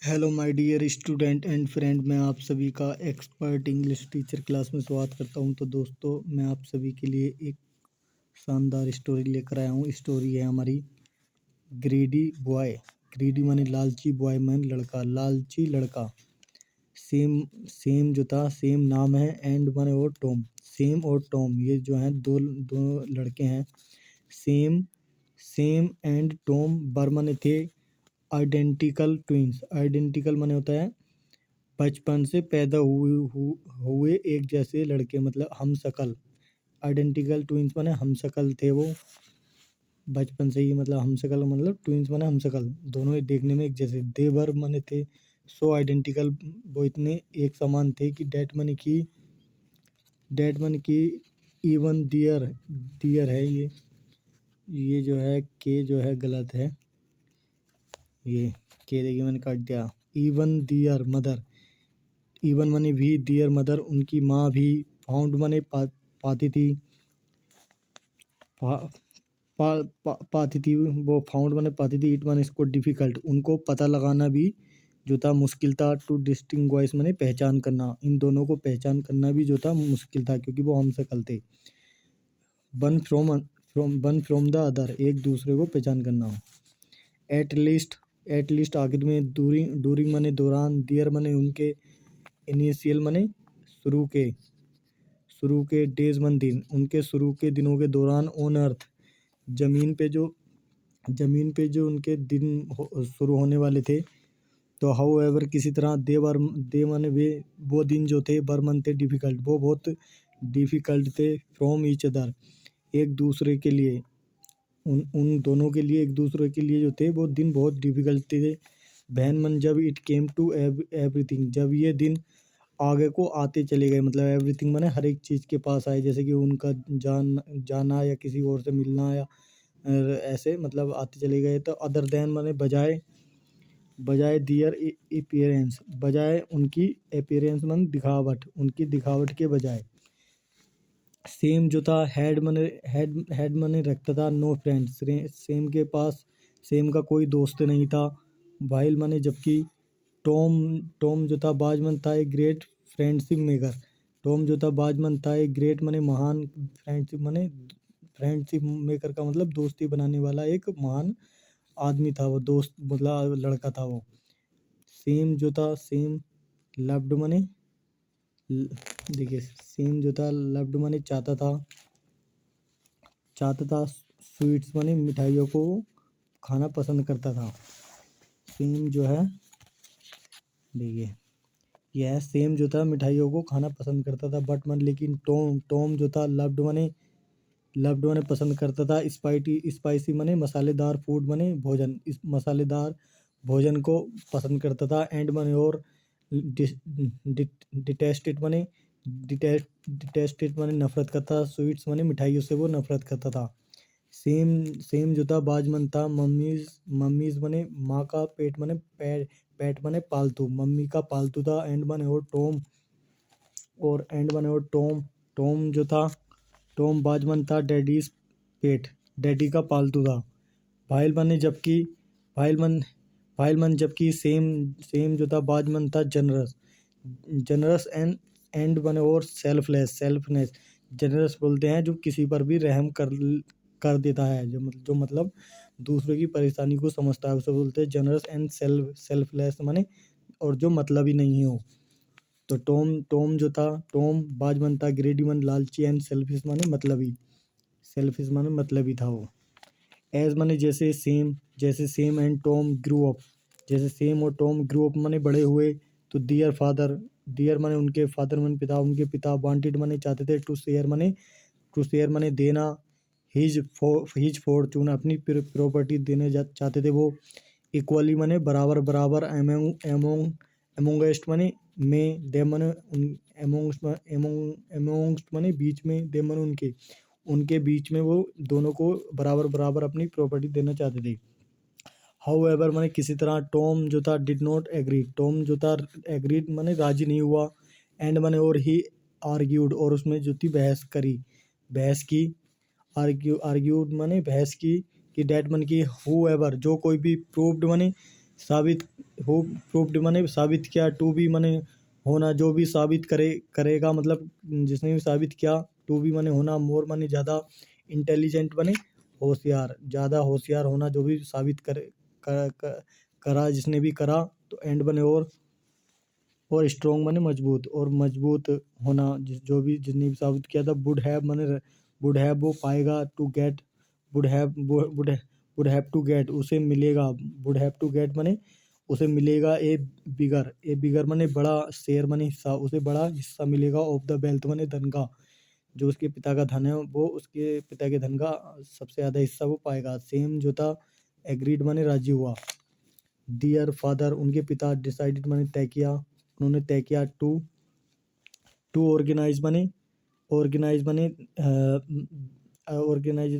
Hello my dear student and friend, मैं आप सभी का एक्सपर्ट इंग्लिश टीचर क्लास में स्वागत करता हूं। तो दोस्तों, मैं आप सभी के लिए एक शानदार स्टोरी लेकर आया हूं। स्टोरी है हमारी ग्रीडी बॉय। ग्रीडी माने लालची, बॉय माने लड़का, लालची लड़का। सेम सेम जो था, सेम नाम है, एंड माने और टॉम। सेम और टॉम, ये जो हैं दो दो लड़के हैं। Sam Sam and Tom Burman थे आइडेंटिकल ट्विंस। आइडेंटिकल माने होता है बचपन से पैदा हुए एक जैसे लड़के, मतलब हम शकल। आइडेंटिकल ट्विंस माने हम शकल थे वो बचपन से ही, मतलब हम शकल, मतलब ट्विंस माने हम शकल, दोनों ही देखने में एक जैसे। देवर माने थे सो आइडेंटिकल, वो इतने एक समान थे कि डेट मन की इवन दियर। दियर है ये जो है के जो है गलत है। ये के देखिए मैंने काट दिया। इवन दियर मदर, इवन मनी भी, दियर मदर उनकी माँ भी। फाउंड मने पाती थी, पा, पाती थी वो। फाउंड मने पाती थी। इट मने इसको डिफिकल्ट, उनको पता लगाना भी जो था मुश्किल था। टू डिस्टिंग्विश मने पहचान करना, इन दोनों को पहचान करना भी जो था मुश्किल था, क्योंकि वो हमशक्ल थे। वन फ्रॉम द अदर, एक दूसरे को पहचान करना। एट लीस्ट आखिर में। डूरिंग मने दौरान। दियर मने उनके। इनिशियल मने शुरू के डेज मन दिन, उनके शुरू के दिनों के दौरान। ऑन अर्थ, जमीन पे जो उनके दिन शुरू होने वाले थे। तो हाउ एवर, किसी तरह। दे माने वे, वो दिन जो थे। बर्मन थे डिफिकल्ट, वो बहुत डिफिकल्ट थे। फ्रॉम ईच अदर, एक दूसरे के लिए। उन दोनों के लिए, एक दूसरे के लिए जो थे वो दिन बहुत डिफिकल्ट थे। वैन मन, जब इट केम टू एवरीथिंग, जब ये दिन आगे को आते चले गए, मतलब एवरीथिंग माने हर एक चीज़ के पास आए, जैसे कि उनका जाना या किसी और से मिलना, या ऐसे मतलब आते चले गए। तो अदर देन माने बजाय, दियर अपीयरेंस, बजाय उनकी। अपीयरेंस मन दिखावट, उनकी दिखावट के बजाय। सेम जो था, हेड मने रखता था। नो फ्रेंड, सेम के पास, सेम का कोई दोस्त नहीं था। वाइल मने जबकि। टॉम टॉम जो था बाजमन था, एक ग्रेट फ्रेंडशिप मेकर। टॉम जो था बाजमन था, एक ग्रेट मने महान। फ्रेंडशिप मेकर का मतलब दोस्ती बनाने वाला एक महान आदमी था वो, दोस्त मतलब लड़का था वो। सेम जो था, सेम लव्ड मने, देखिए सेम जो था लव्ड मने चाहता था स्वीट्स मने मिठाइयों को खाना पसंद करता था। सेम जो है, देखिए यह सेम जो था मिठाइयों को खाना पसंद करता था। बट मन, लेकिन टॉम टॉम जो था लव्ड मने पसंद करता था स्पाइसी मने मसालेदार फूड मने भोजन, इस मसालेदार भोजन को पसंद करता था। एंड मने और। डिटेस्टेड मने डिटेस्टेड मने नफरत करता। स्वीट्स मने मिठाइयों से वो नफरत करता था। सेम सेम जो था बाजमन था। मम्मीज मने माँ का। पेट मने पालतू, मम्मी का पालतू था। एंड मने और टॉम टॉम जो था, टॉम बाजमन था डैडीज पेट, डैडी का पालतू था। फाइल मने जबकि फाइल मन फाइल मन जबकि सेम सेम जो था बाजमन था जनरस एंड बने और सेल्फनेस। जनरस बोलते हैं जो किसी पर भी रहम कर देता है, जो मतलब दूसरे की परेशानी को समझता है, उसे बोलते हैं जनरस एंड सेल्फलेस मने, और जो मतलब ही नहीं हो। तो टॉम जो था, टॉम बाजमन था, ग्रेडी मन लालची, एंड सेल्फिश माने मतलबी था वो। एज माने जैसे same and Tom grew up, जैसे सेम और टॉम ग्रू अप माने बड़े हुए। तो दियर माने उनके, फादर माने पिता, उनके पिता। वांटेड माने चाहते थे। टू शेयर माने देना। हिज फॉर्चून, अपनी प्रॉपर्टी देने चाहते थे वो। इक्वली माने बराबर बराबर। एमोंगेस्ट माने में। दे माने एमोंगस्ट माने बीच में। दे माने उनके बीच में वो दोनों को बराबर बराबर अपनी प्रॉपर्टी देना चाहते थे। हाउ एवर माने किसी तरह। टॉम जो था डिड नॉट एग्री, टॉम जो था एग्रीड माने राजी नहीं हुआ। एंड माने और ही आर्ग्यूड, और उसमें जो थी बहस की। आर्ग्यूड माने बहस की। कि डैट मन की हु एवर, जो कोई भी। प्रूव्ड माने साबित हो, प्रूव्ड माने साबित किया, टू बी माने होना, जो भी साबित करेगा, मतलब जिसने भी साबित किया, टू बी माने होना, मोर माने ज़्यादा, इंटेलिजेंट माने होशियार, ज़्यादा होशियार होना, जो भी साबित करा जिसने भी करा। तो एंड बने और स्ट्रॉन्ग माने मजबूत, और मजबूत होना, जो भी जिसने भी साबित किया था। वुड हैव माने वुड हैव वो पाएगा, to get would have to get उसे मिलेगा, वुड हैव टू गेट माने उसे मिलेगा, ए बिगर माने बड़ा, शेयर माने हिस्सा, उसे बड़ा हिस्सा मिलेगा, ऑफ द वेल्थ माने धन का, जो उसके पिता का धन है वो उसके पिता के धन का सबसे ज़्यादा हिस्सा वो पाएगा। सेम जो था एग्रीड माने राजी हुआ। डियर फादर उनके पिता, डिसाइडेड माने तय किया, उन्होंने तय किया। टू ऑर्गेनाइज माने ऑर्गेनाइज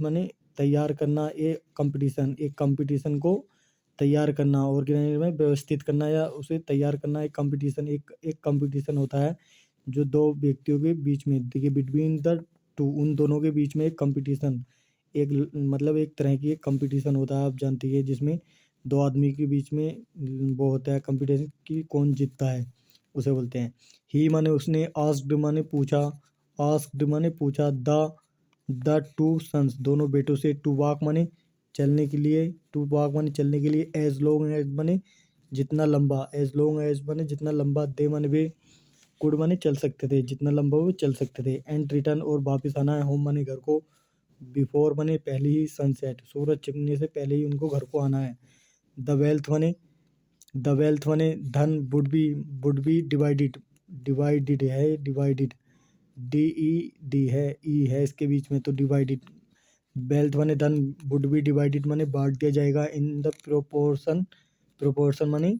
माने तैयार करना, एक कंपटीशन को तैयार करना, ऑर्गेनाइज में व्यवस्थित करना या उसे तैयार करना। एक कंपटीशन होता है जो दो व्यक्तियों के बीच में, देखिए बिटवीन द टू, उन दोनों के बीच में एक कंपटीशन, मतलब एक तरह की एक कंपटीशन होता है, आप जानती है, जिसमें दो आदमी के बीच में वो होता है कंपटीशन कि कौन जीतता है, उसे बोलते हैं। ही माने उसने, आस्क्ड माने पूछा, द टू सन्स दोनों बेटों से, टू वॉक माने चलने के लिए, एज लॉन्ग एज माने जितना लंबा, जितना लंबा, दे माने वे, कुड माने चल सकते थे, जितना लंबा वो चल सकते थे। एंड रिटर्न और वापस आना है, होम माने घर को, बिफोर माने पहले ही, सनसेट सूरज छिपने से पहले ही उनको घर को आना है। द वेल्थ माने धन, would be divided, D E D है, ई है इसके बीच में, तो डिवाइडेड। वेल्थ माने धन, वुड बी डिवाइडेड माने बांट दिया जाएगा, इन द प्रोपोर्शन माने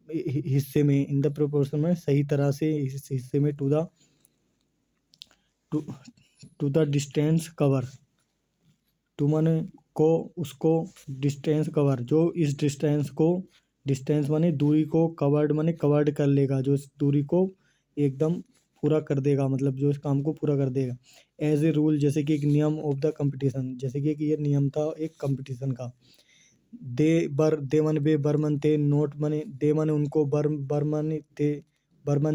हिस्से में, इन द प्रोपोर्शन में सही तरह से, इस हिस्से में, to the distance cover, to माने को, उसको, डिस्टेंस कवर, जो इस डिस्टेंस माने दूरी को, कवर्ड माने कवर्ड कर लेगा, जो इस दूरी को एकदम पूरा कर देगा, मतलब जो इस काम को पूरा कर देगा। एज ए रूल जैसे कि एक नियम, ऑफ द कंपटीशन जैसे कि ये नियम था एक कंपटीशन का। दे माने वे, बर्मन थे, नोट माने दे माने उनको, बर्मन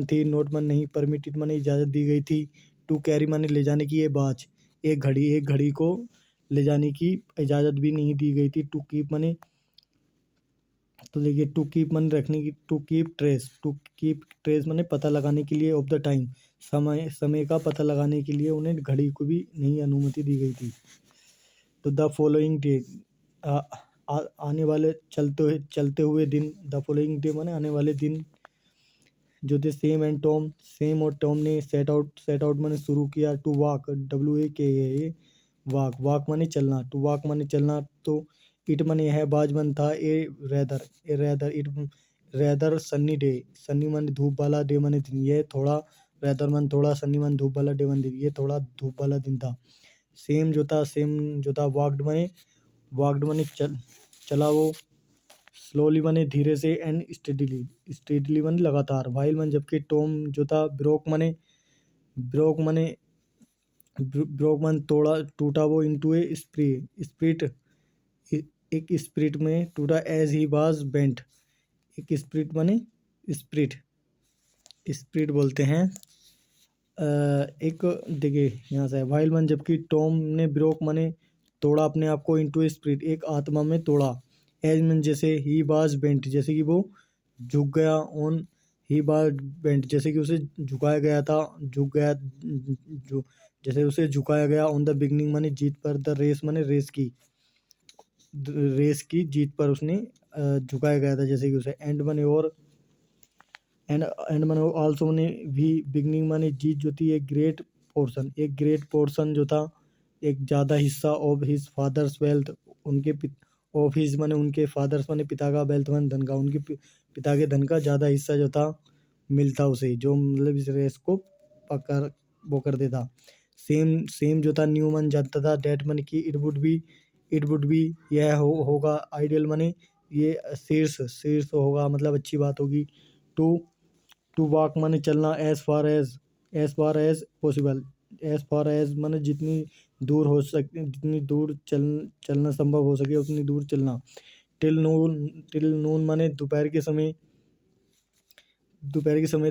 थी, नोट माने नहीं, परमिटेड माने इजाज़त दी गई थी, टू कैरी माने ले जाने की ये बाज, एक घड़ी को ले जाने की इजाज़त भी नहीं दी गई थी। टू कीप माने, तो देखिए टू कीप माने रखने की, टू कीप ट्रेस माने पता लगाने के लिए, ऑफ द टाइम समय का पता लगाने के लिए उन्हें घड़ी को भी नहीं अनुमति दी गई थी। तो द फॉलोइंग डे, आने वाले चलते हुए दिन, द फॉलोइंग डे माने आने वाले दिन जो थे, सेम और टॉम ने सेट आउट माने शुरू किया, टू वॉक, WAK, वॉक माने चलना, टू वॉक माने चलना। तो इट माने है, बाजमन था, रेदर सन्नी माने धूप वाला, डे माने दिन, ये थोड़ा, रेदर मन थोड़ा, सन्नी मन धूप वाला, डे मन दिन, ये थोड़ा धूप वाला दिन था। सेम जो था वॉकड माने चला वो, स्लोली माने धीरे से, एंड स्टेडली माने लगातार, वाइल माने जबकि, टॉम जो था, ब्रोक माने तोड़ा, टूटा वो, इनटू ए स्प्रिट, एक स्प्रिट में टूटा, एज ही वाज बेंट, एक स्प्रिट माने स्प्रिट बोलते हैं। एक देखिए यहाँ से, वाइल मन जबकि, टॉम ने ब्रोक माने तोड़ा अपने आप को, इनटू स्प्रिट एक आत्मा में तोड़ा, एज मन जैसे, ही वाज बेंट जैसे कि वो झुक गया, ऑन ही वाज बेंट जैसे कि उसे झुकाया गया था, जो जैसे उसे झुकाया गया, ऑन द बिगनिंग माने जीत पर, द रेस माने रेस की जीत पर उसने झुकाया गया था, जैसे कि उसे, एंड माने और, एंड माने आल्सो माने भी, बिगनिंग माने जीत जो थी, एक ग्रेट पोर्शन जो था, एक ज़्यादा हिस्सा, of his father's wealth, of his माने उनके, फादर्स माने पिता का, वेल्थ माने धन का, उनके पिता के धन का ज़्यादा हिस्सा जो था मिलता उसे, जो मतलब इस रेस को पकड़ वो कर देता। सेम जो था, न्यू मन जानता था, डेट मन की, इट वुड बी यह होगा, आइडियल माने ये शीर्ष होगा, मतलब अच्छी बात होगी। टू वॉक माने चलना, as far as possible, as far as माने जितनी दूर चलना संभव हो सके उतनी दूर चलना। टिल नून माने दोपहर के समय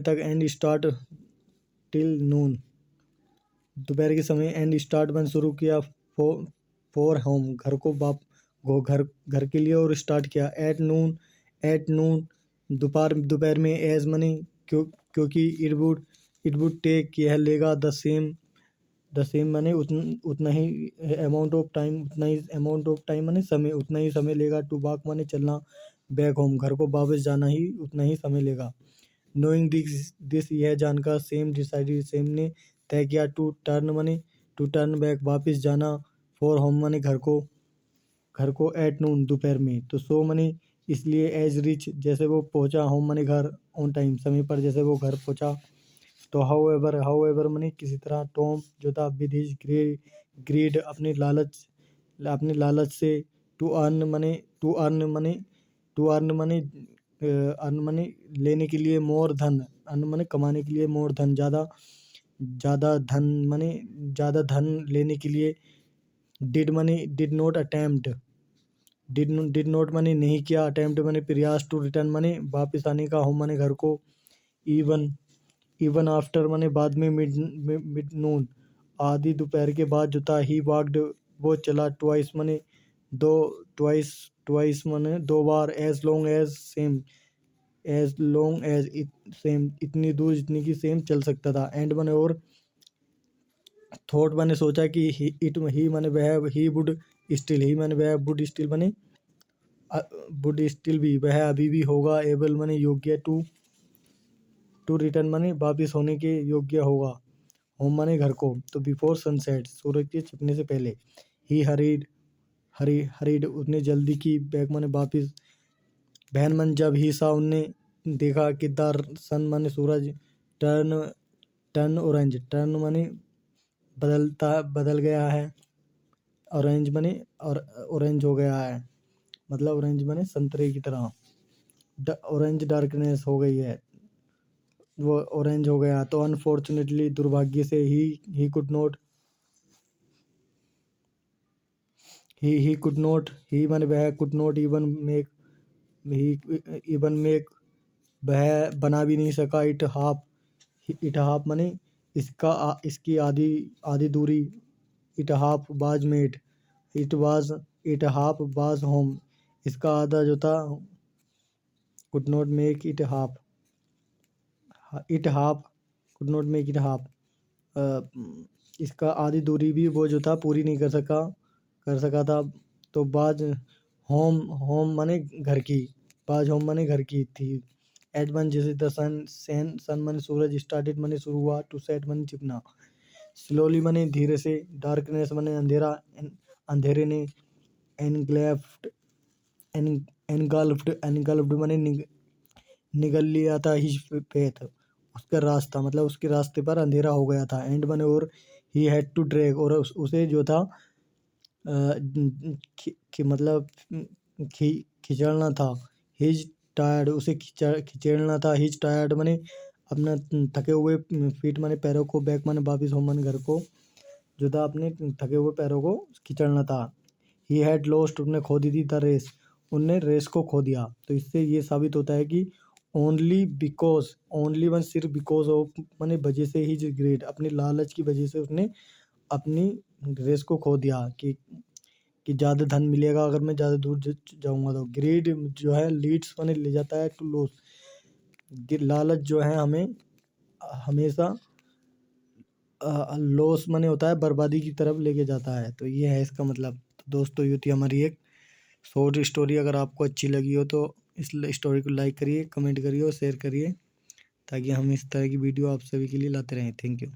तक, एंड स्टार्ट टिल नून, दोपहर के समय, एंड स्टार्ट मैंने शुरू किया फॉर होम, घर के लिए, और स्टार्ट किया एट नून दोपहर में, एज मनी क्योंकि इट वुड टेक यह लेगा द सेम माने उतना ही अमाउंट ऑफ टाइम माने समय, उतना ही समय लेगा, टू वॉक माने चलना, बैक होम घर को वापस जाना ही उतना ही समय लेगा। नोइंग दिस यह जानकर, सेम ने तय किया, टू टर्न बैक वापस जाना, फॉर होम माने घर को एट नून दोपहर में। तो सो माने इसलिए, एज रिच जैसे वो पहुंचा, होम माने घर, ऑन टाइम समय पर जैसे वो घर पहुंचा। तो हाउएवर माने किसी तरह, टॉम जो था विद हिज ग्रीड अपने लालच से, टू अर्न माने लेने के लिए, मोर धन, अर्न माने कमाने के लिए, मोर धन ज़्यादा धन लेने के लिए, डिड नॉट माने नहीं किया, अटेम्प्ट माने प्रयास, टू रिटर्न माने वापस आने का, होम माने घर को, इवन आफ्टर माने बाद में, मिड नून आधी दोपहर के बाद जो था, ही वॉकड वो चला, ट्वाइस माने ट्वाइस माने दो बार, एज लॉन्ग एज सेम इतनी दूर जितनी की सेम चल सकता था, एंड माने और, थॉट माने सोचा कि ही माने वह, ही वुड स्टिल भी, वह अभी भी होगा, एबल माने योग्य, टू रिटर्न माने वापिस होने के योग्य होगा, होम माने घर को। तो बिफोर सनसेट सूरज के छिपने से पहले, ही हरीड उसने जल्दी की, बैक माने वापिस, बहन मन जब ही सा उनने देखा कि द सन माने सूरज, टर्न माने बदल गया है, ऑरेंज माने और ऑरेंज हो गया है, मतलब ऑरेंज माने संतरे की तरह, ऑरेंज डार्कनेस हो गई है, वो ऑरेंज हो गया। तो अनफॉर्चुनेटली दुर्भाग्य से, ही कुड नॉट ही माने वह, कुड नॉट इवन मेक वह बना भी नहीं सका, इट हाफ माने इसकी आधी दूरी, इट हाफ बाज मेड, इट हाफ बाज होम, इसका आधा जो था, could not make it half could not make it half, इसका आधी दूरी भी वो जो था पूरी नहीं कर सका था। तो बाज होम माने घर की, बाज होम माने घर की थी, एज वन जैसे द सन माने सूरज, स्टार्टेड माने शुरू हुआ, टू सेट माने छिपना, स्लोली माने धीरे से, डार्कनेस माने अंधेरा, अंधेरे ने, एनगल्फ्ड माने निगल लिया था, हिज फेथ उसका रास्ता, मतलब उसके रास्ते पर अंधेरा हो गया था, एंड माने और, ही हैड टू ड्रैग और उसे जो था मतलब खिंचड़ना था, हिज टायर्ड उसे खिंचड़ना था, हिज टायर्ड माने अपना थके हुए फीट माने पैरों को, बैक माने वापिस, होम माने घर को, जो था अपने थके हुए पैरों को खिंचड़ना था। ही हैड लॉस्ट उन्हें खो दी थी, द रेस उनने रेस को खो दिया। तो इससे ये साबित होता है कि ओनली वन सिर्फ बिकॉज ऑफ माने वजह से ही, ग्रेट अपने लालच की वजह से उसने अपनी रेस को खो दिया, कि ज़्यादा धन मिलेगा अगर मैं ज़्यादा दूर जाऊंगा। तो ग्रेड जो है लीड्स माने ले जाता है टू लॉस, लालच जो है हमें हमेशा लॉस माने होता है बर्बादी की तरफ लेके जाता है। तो ये है इसका मतलब। तो दोस्तों ये थी हमारी एक शॉर्ट स्टोरी। अगर आपको अच्छी लगी हो तो इस स्टोरी को लाइक करिए, कमेंट करिए और शेयर करिए, ताकि हम इस तरह की वीडियो आप सभी के लिए लाते रहें। Thank you.